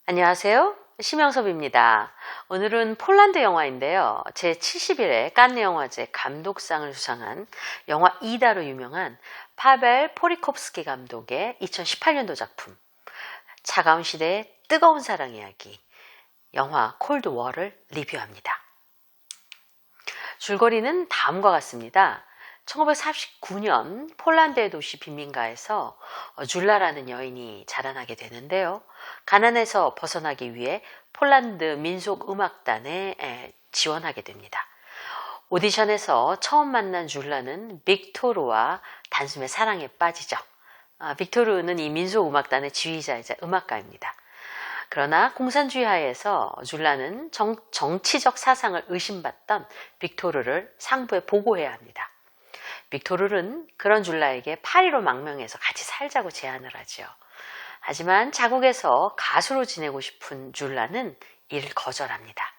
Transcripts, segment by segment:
안녕하세요. 심영섭입니다. 오늘은 폴란드 영화인데요. 제71회 칸네 영화제 감독상을 수상한 영화 이다로 유명한 파벨 포리콥스키 감독의 2018년도 작품 차가운 시대의 뜨거운 사랑 이야기 영화 콜드 워를 리뷰합니다. 줄거리는 다음과 같습니다. 1949년 폴란드의 도시 빈민가에서 줄라라는 여인이 자라나게 되는데요. 가난에서 벗어나기 위해 폴란드 민속음악단에 지원하게 됩니다. 오디션에서 처음 만난 줄라는 빅토르와 단숨에 사랑에 빠지죠. 빅토르는 이 민속음악단의 지휘자이자 음악가입니다. 그러나 공산주의 하에서 줄라는 정치적 사상을 의심받던 빅토르를 상부에 보고해야 합니다. 빅토르는 그런 줄라에게 파리로 망명해서 같이 살자고 제안을 하죠. 하지만 자국에서 가수로 지내고 싶은 줄라는 이를 거절합니다.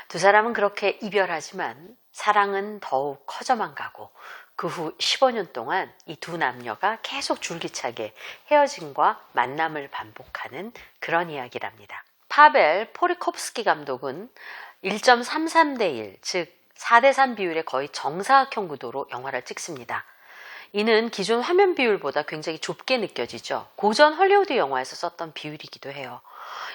두 사람은 그렇게 이별하지만 사랑은 더욱 커져만 가고 그 후 15년 동안 이 두 남녀가 계속 줄기차게 헤어짐과 만남을 반복하는 그런 이야기랍니다. 파벨 포리콥스키 감독은 1.33대 1, 즉 4대3 비율의 거의 정사각형 구도로 영화를 찍습니다. 이는 기존 화면 비율보다 굉장히 좁게 느껴지죠. 고전 헐리우드 영화에서 썼던 비율이기도 해요.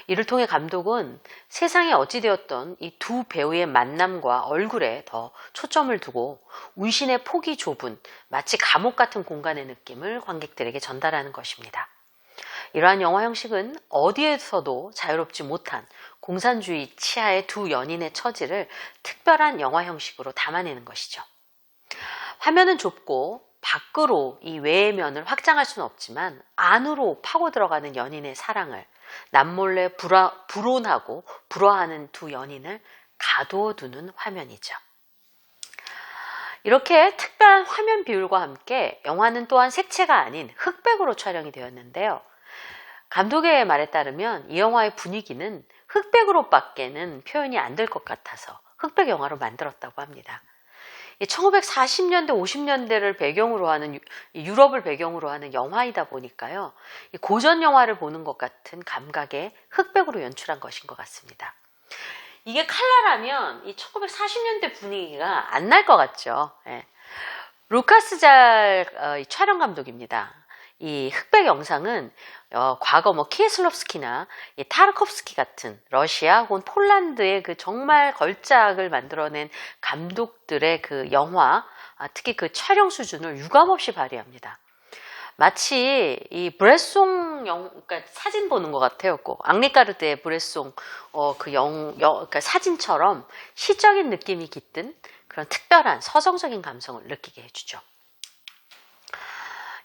이를 통해 감독은 세상에 어찌되었던 이 두 배우의 만남과 얼굴에 더 초점을 두고 운신의 폭이 좁은 마치 감옥 같은 공간의 느낌을 관객들에게 전달하는 것입니다. 이러한 영화 형식은 어디에서도 자유롭지 못한 공산주의 치하의 두 연인의 처지를 특별한 영화 형식으로 담아내는 것이죠. 화면은 좁고 밖으로 이 외면을 확장할 수는 없지만 안으로 파고 들어가는 연인의 사랑을 남몰래 불온하고 불화하는 두 연인을 가두어두는 화면이죠. 이렇게 특별한 화면 비율과 함께 영화는 또한 색채가 아닌 흑백으로 촬영이 되었는데요. 감독의 말에 따르면 이 영화의 분위기는 흑백으로밖에는 표현이 안 될 것 같아서 흑백 영화로 만들었다고 합니다. 1940년대, 50년대를 배경으로 하는 유럽을 배경으로 하는 영화이다 보니까요. 고전 영화를 보는 것 같은 감각의 흑백으로 연출한 것인 것 같습니다. 이게 칼라라면 이 1940년대 분위기가 안 날 것 같죠. 예. 루카스 잘 촬영 감독입니다. 이 흑백 영상은 과거 키에슬롭스키나 타르콥스키 같은 러시아 혹은 폴란드의 그 정말 걸작을 만들어낸 감독들의 그 영화, 특히 그 촬영 수준을 유감없이 발휘합니다. 마치 이 브레송 그러니까 사진 보는 것 같아요. 꼭 앙리까르트의 브레송 그러니까 사진처럼 시적인 느낌이 깃든 그런 특별한 서정적인 감성을 느끼게 해주죠.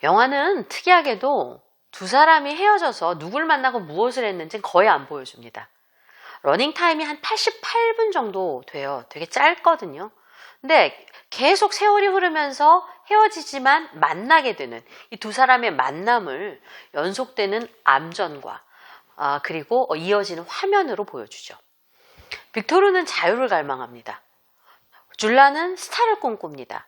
영화는 특이하게도 두 사람이 헤어져서 누굴 만나고 무엇을 했는지는 거의 안 보여줍니다. 러닝타임이 한 88분 정도 돼요. 되게 짧거든요. 근데 계속 세월이 흐르면서 헤어지지만 만나게 되는 이 두 사람의 만남을 연속되는 암전과 그리고 이어지는 화면으로 보여주죠. 빅토르는 자유를 갈망합니다. 줄라는 스타를 꿈꿉니다.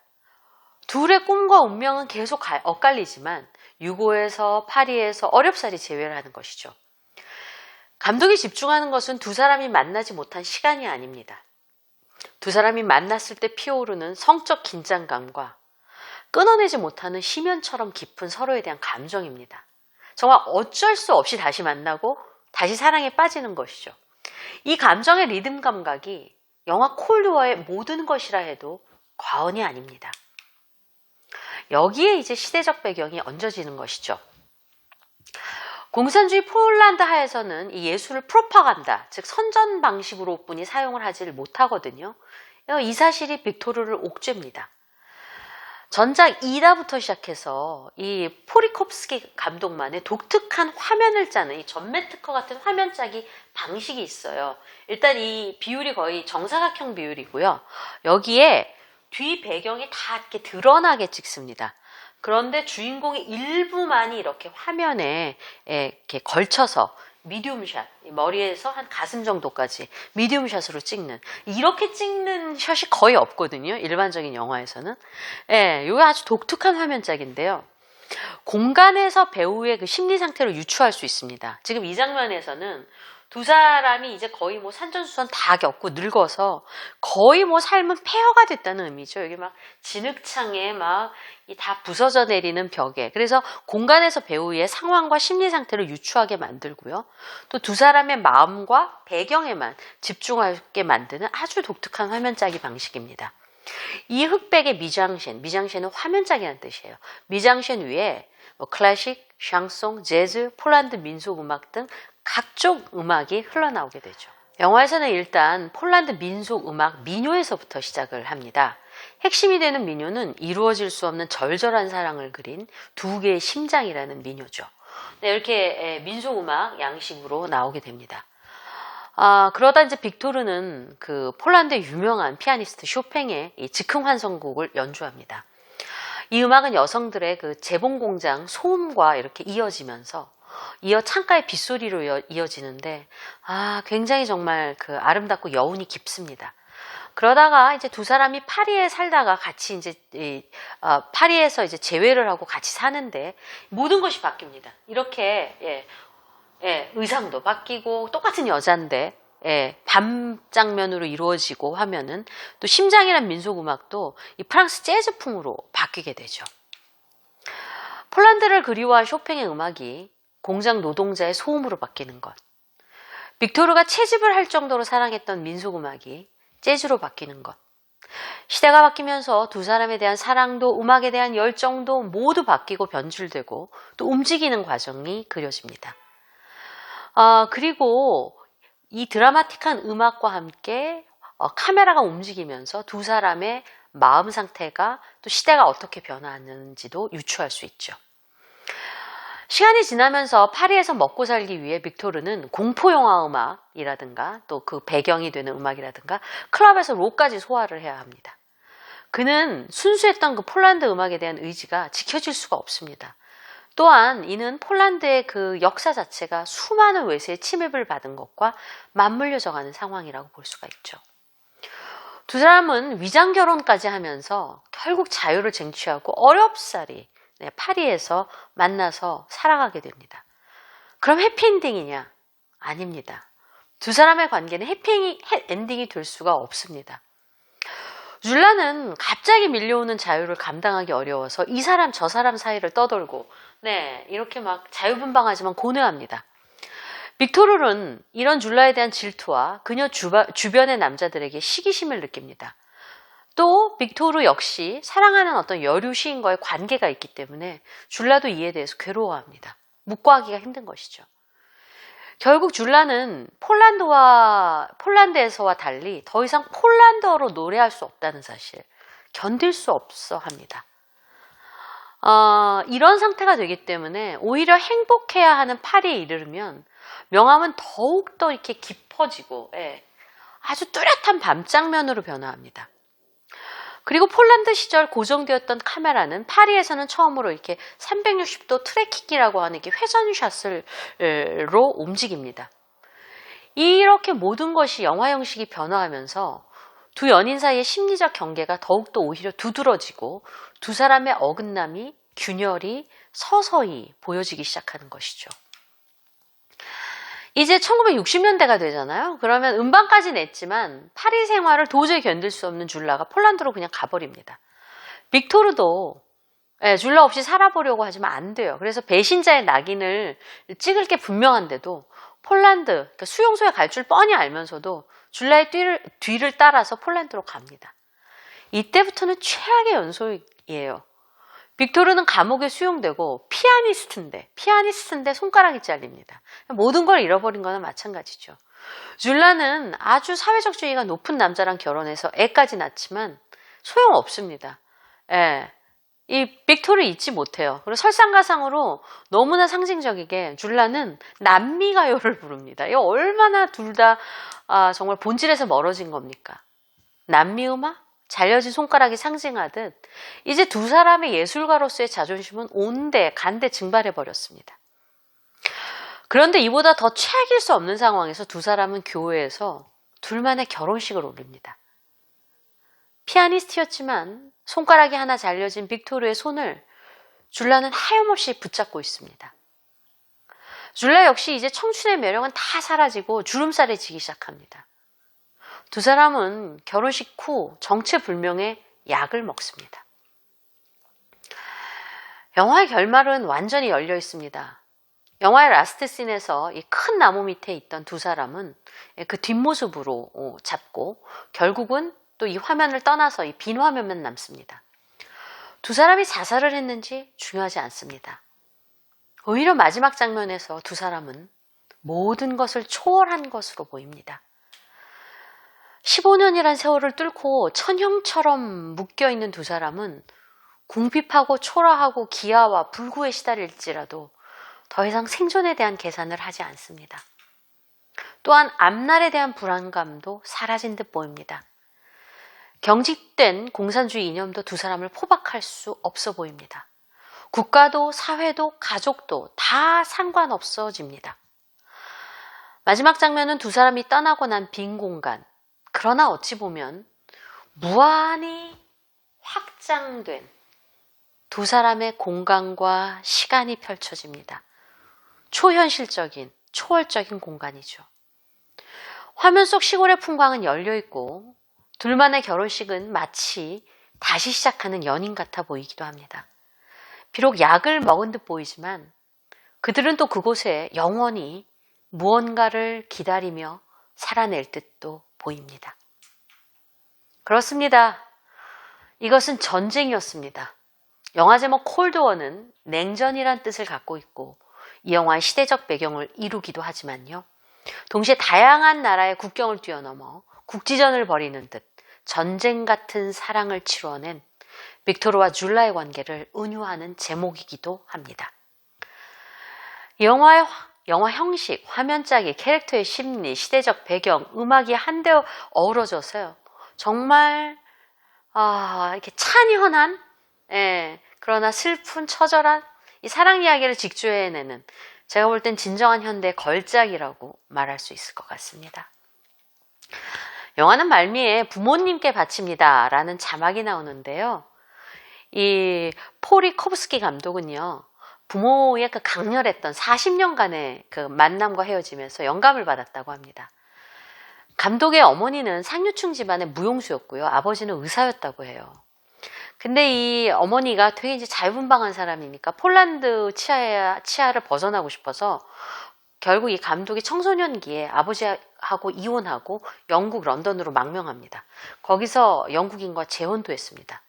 둘의 꿈과 운명은 계속 엇갈리지만 유고에서 파리에서 어렵사리 재회를 하는 것이죠. 감독이 집중하는 것은 두 사람이 만나지 못한 시간이 아닙니다. 두 사람이 만났을 때 피어오르는 성적 긴장감과 끊어내지 못하는 심연처럼 깊은 서로에 대한 감정입니다. 정말 어쩔 수 없이 다시 만나고 다시 사랑에 빠지는 것이죠. 이 감정의 리듬 감각이 영화 콜드워의 모든 것이라 해도 과언이 아닙니다. 여기에 이제 시대적 배경이 얹어지는 것이죠. 공산주의 폴란드 하에서는 이 예술을 프로파간다, 즉 선전 방식으로 뿐이 사용을 하지를 못하거든요. 이 사실이 빅토르를 옥죄입니다. 전작 이다부터 시작해서 이 포리콥스키 감독만의 독특한 화면을 짜는 이 전매 특허 같은 화면 짜기 방식이 있어요. 일단 이 비율이 거의 정사각형 비율이고요. 여기에 뒤 배경이 다 이렇게 드러나게 찍습니다. 그런데 주인공의 일부만이 이렇게 화면에 이렇게 걸쳐서 미디움샷, 머리에서 한 가슴 정도까지 미디움샷으로 찍는, 이렇게 찍는 샷이 거의 없거든요. 일반적인 영화에서는. 이게 아주 독특한 화면짝인데요. 공간에서 배우의 그 심리 상태를 유추할 수 있습니다. 지금 이 장면에서는 두 사람이 이제 거의 뭐 산전수전 다 겪고 늙어서 거의 뭐 삶은 폐허가 됐다는 의미죠. 여기 막 진흙창에 막 다 부서져 내리는 벽에. 그래서 공간에서 배우의 상황과 심리 상태를 유추하게 만들고요. 또 두 사람의 마음과 배경에만 집중하게 만드는 아주 독특한 화면 짜기 방식입니다. 이 흑백의 미장센은 화면 짜기라는 뜻이에요. 미장센 위에 뭐 클래식, 샹송, 재즈, 폴란드 민속 음악 등 각종 음악이 흘러나오게 되죠. 영화에서는 일단 폴란드 민속 음악 민요에서부터 시작을 합니다. 핵심이 되는 민요는 이루어질 수 없는 절절한 사랑을 그린 두 개의 심장이라는 민요죠. 네, 이렇게 민속 음악 양식으로 나오게 됩니다. 그러다 이제 빅토르는 그 폴란드의 유명한 피아니스트 쇼팽의 이 즉흥 환성곡을 연주합니다. 이 음악은 여성들의 그 재봉 공장 소음과 이렇게 이어지면서 이어 창가의 빗소리로 이어지는데 굉장히 정말 그 아름답고 여운이 깊습니다. 그러다가 이제 두 사람이 파리에 살다가 같이 이제 파리에서 이제 재회를 하고 같이 사는데 모든 것이 바뀝니다. 이렇게 의상도 바뀌고 똑같은 여잔데 밤 장면으로 이루어지고 하면은 또 심장이란 민속 음악도 이 프랑스 재즈풍으로 바뀌게 되죠. 폴란드를 그리워한 쇼팽의 음악이 공장 노동자의 소음으로 바뀌는 것. 빅토르가 채집을 할 정도로 사랑했던 민속 음악이 재즈로 바뀌는 것. 시대가 바뀌면서 두 사람에 대한 사랑도 음악에 대한 열정도 모두 바뀌고 변질되고 또 움직이는 과정이 그려집니다. 그리고 이 드라마틱한 음악과 함께 카메라가 움직이면서 두 사람의 마음 상태가 또 시대가 어떻게 변화하는지도 유추할 수 있죠. 시간이 지나면서 파리에서 먹고 살기 위해 빅토르는 공포영화 음악이라든가 또 그 배경이 되는 음악이라든가 클럽에서 록까지 소화를 해야 합니다. 그는 순수했던 그 폴란드 음악에 대한 의지가 지켜질 수가 없습니다. 또한 이는 폴란드의 그 역사 자체가 수많은 외세의 침입을 받은 것과 맞물려져가는 상황이라고 볼 수가 있죠. 두 사람은 위장 결혼까지 하면서 결국 자유를 쟁취하고 어렵사리 파리에서 만나서 살아가게 됩니다. 그럼 해피엔딩이냐? 아닙니다. 두 사람의 관계는 해피엔딩이 될 수가 없습니다. 쥸라는 갑자기 밀려오는 자유를 감당하기 어려워서 이 사람 저 사람 사이를 떠돌고 이렇게 막 자유분방하지만 고뇌합니다. 빅토르는 이런 쥸라에 대한 질투와 그녀 주변의 남자들에게 시기심을 느낍니다. 또 빅토르 역시 사랑하는 어떤 여류 시인과의 관계가 있기 때문에 쥸라도 이에 대해서 괴로워합니다. 묵과하기가 힘든 것이죠. 결국 쥸라는 폴란드에서와 달리 더 이상 폴란드어로 노래할 수 없다는 사실, 견딜 수 없어 합니다. 이런 상태가 되기 때문에 오히려 행복해야 하는 파리에 이르면 명암은 더욱더 이렇게 깊어지고 아주 뚜렷한 밤 장면으로 변화합니다. 그리고 폴란드 시절 고정되었던 카메라는 파리에서는 처음으로 이렇게 360도 트래킹이라고 하는 이렇게 회전샷으로 움직입니다. 이렇게 모든 것이 영화 형식이 변화하면서 두 연인 사이의 심리적 경계가 더욱더 오히려 두드러지고 두 사람의 어긋남이 균열이 서서히 보여지기 시작하는 것이죠. 이제 1960년대가 되잖아요. 그러면 음반까지 냈지만 파리 생활을 도저히 견딜 수 없는 쥸라가 폴란드로 그냥 가버립니다. 빅토르도 쥸라 없이 살아보려고 하지만 안 돼요. 그래서 배신자의 낙인을 찍을 게 분명한데도 폴란드, 그러니까 수용소에 갈 줄 뻔히 알면서도 쥸라의 뒤를 따라서 폴란드로 갑니다. 이때부터는 최악의 연속이에요. 빅토르는 감옥에 수용되고 피아니스트인데 손가락이 잘립니다. 모든 걸 잃어버린 거나 마찬가지죠. 쥸라는 아주 사회적 지위가 높은 남자랑 결혼해서 애까지 낳지만 소용없습니다. 이 빅토르를 잊지 못해요. 그리고 설상가상으로 너무나 상징적이게 쥸라는 남미 가요를 부릅니다. 이거 얼마나 둘 다 정말 본질에서 멀어진 겁니까? 남미 음악? 잘려진 손가락이 상징하듯 이제 두 사람의 예술가로서의 자존심은 온데 간데 증발해버렸습니다. 그런데 이보다 더 최악일 수 없는 상황에서 두 사람은 교회에서 둘만의 결혼식을 올립니다. 피아니스트였지만 손가락이 하나 잘려진 빅토르의 손을 쥸라는 하염없이 붙잡고 있습니다. 줄라 역시 이제 청춘의 매력은 다 사라지고 주름살이 지기 시작합니다. 두 사람은 결혼식 후 정체불명의 약을 먹습니다. 영화의 결말은 완전히 열려 있습니다. 영화의 라스트 씬에서 이 큰 나무 밑에 있던 두 사람은 그 뒷모습으로 잡고 결국은 또 이 화면을 떠나서 이 빈 화면만 남습니다. 두 사람이 자살을 했는지 중요하지 않습니다. 오히려 마지막 장면에서 두 사람은 모든 것을 초월한 것으로 보입니다. 15년이란 세월을 뚫고 천형처럼 묶여있는 두 사람은 궁핍하고 초라하고 기아와 불구에 시달릴지라도 더 이상 생존에 대한 계산을 하지 않습니다. 또한 앞날에 대한 불안감도 사라진 듯 보입니다. 경직된 공산주의 이념도 두 사람을 포박할 수 없어 보입니다. 국가도 사회도 가족도 다 상관없어집니다. 마지막 장면은 두 사람이 떠나고 난 빈 공간, 그러나 어찌 보면 무한히 확장된 두 사람의 공간과 시간이 펼쳐집니다. 초현실적인, 초월적인 공간이죠. 화면 속 시골의 풍광은 열려있고 둘만의 결혼식은 마치 다시 시작하는 연인 같아 보이기도 합니다. 비록 약을 먹은 듯 보이지만 그들은 또 그곳에 영원히 무언가를 기다리며 살아낼 듯도 보입니다. 그렇습니다. 이것은 전쟁이었습니다. 영화 제목 콜드워는 냉전이란 뜻을 갖고 있고 이 영화의 시대적 배경을 이루기도 하지만요. 동시에 다양한 나라의 국경을 뛰어넘어 국지전을 벌이는 듯 전쟁 같은 사랑을 치루어낸 빅토르와 줄라의 관계를 은유하는 제목이기도 합니다. 이 영화 형식, 화면짜기, 캐릭터의 심리, 시대적 배경, 음악이 한데 어우러져서요. 정말 이렇게 찬연한 그러나 슬픈 처절한 이 사랑 이야기를 직조해내는 제가 볼 땐 진정한 현대의 걸작이라고 말할 수 있을 것 같습니다. 영화는 말미에 부모님께 바칩니다 라는 자막이 나오는데요. 이 포리코브스키 감독은요. 부모의 그 강렬했던 40년간의 그 만남과 헤어짐에서 영감을 받았다고 합니다. 감독의 어머니는 상류층 집안의 무용수였고요. 아버지는 의사였다고 해요. 근데 이 어머니가 되게 이제 자유분방한 사람이니까 폴란드 치하를 벗어나고 싶어서 결국 이 감독이 청소년기에 아버지하고 이혼하고 영국 런던으로 망명합니다. 거기서 영국인과 재혼도 했습니다.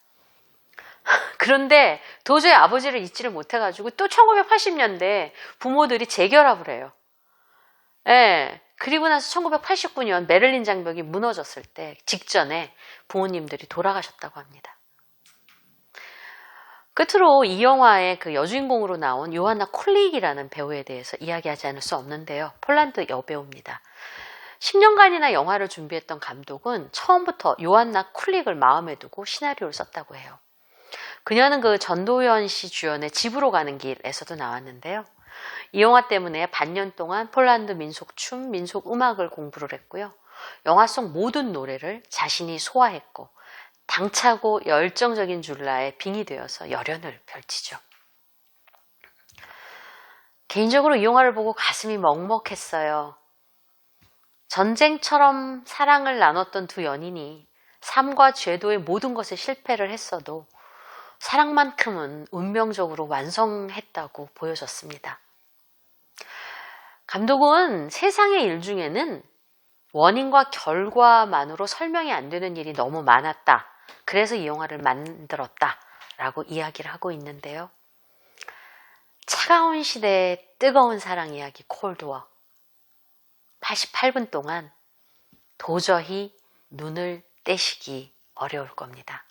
그런데 도저히 아버지를 잊지를 못해가지고 또 1980년대 부모들이 재결합을 해요. 그리고 나서 1989년 베를린 장벽이 무너졌을 때 직전에 부모님들이 돌아가셨다고 합니다. 끝으로 이 영화의 그 여주인공으로 나온 요하나 콜릭이라는 배우에 대해서 이야기하지 않을 수 없는데요. 폴란드 여배우입니다. 10년간이나 영화를 준비했던 감독은 처음부터 요하나 콜릭을 마음에 두고 시나리오를 썼다고 해요. 그녀는 그 전도연 씨 주연의 집으로 가는 길에서도 나왔는데요. 이 영화 때문에 반년 동안 폴란드 민속춤, 민속음악을 공부를 했고요. 영화 속 모든 노래를 자신이 소화했고 당차고 열정적인 줄라의 빙이 되어서 열연을 펼치죠. 개인적으로 이 영화를 보고 가슴이 먹먹했어요. 전쟁처럼 사랑을 나눴던 두 연인이 삶과 죄도의 모든 것에 실패를 했어도 사랑만큼은 운명적으로 완성했다고 보여졌습니다. 감독은 세상의 일 중에는 원인과 결과만으로 설명이 안 되는 일이 너무 많았다. 그래서 이 영화를 만들었다 라고 이야기를 하고 있는데요. 차가운 시대의 뜨거운 사랑 이야기 콜드워 88분 동안 도저히 눈을 떼시기 어려울 겁니다.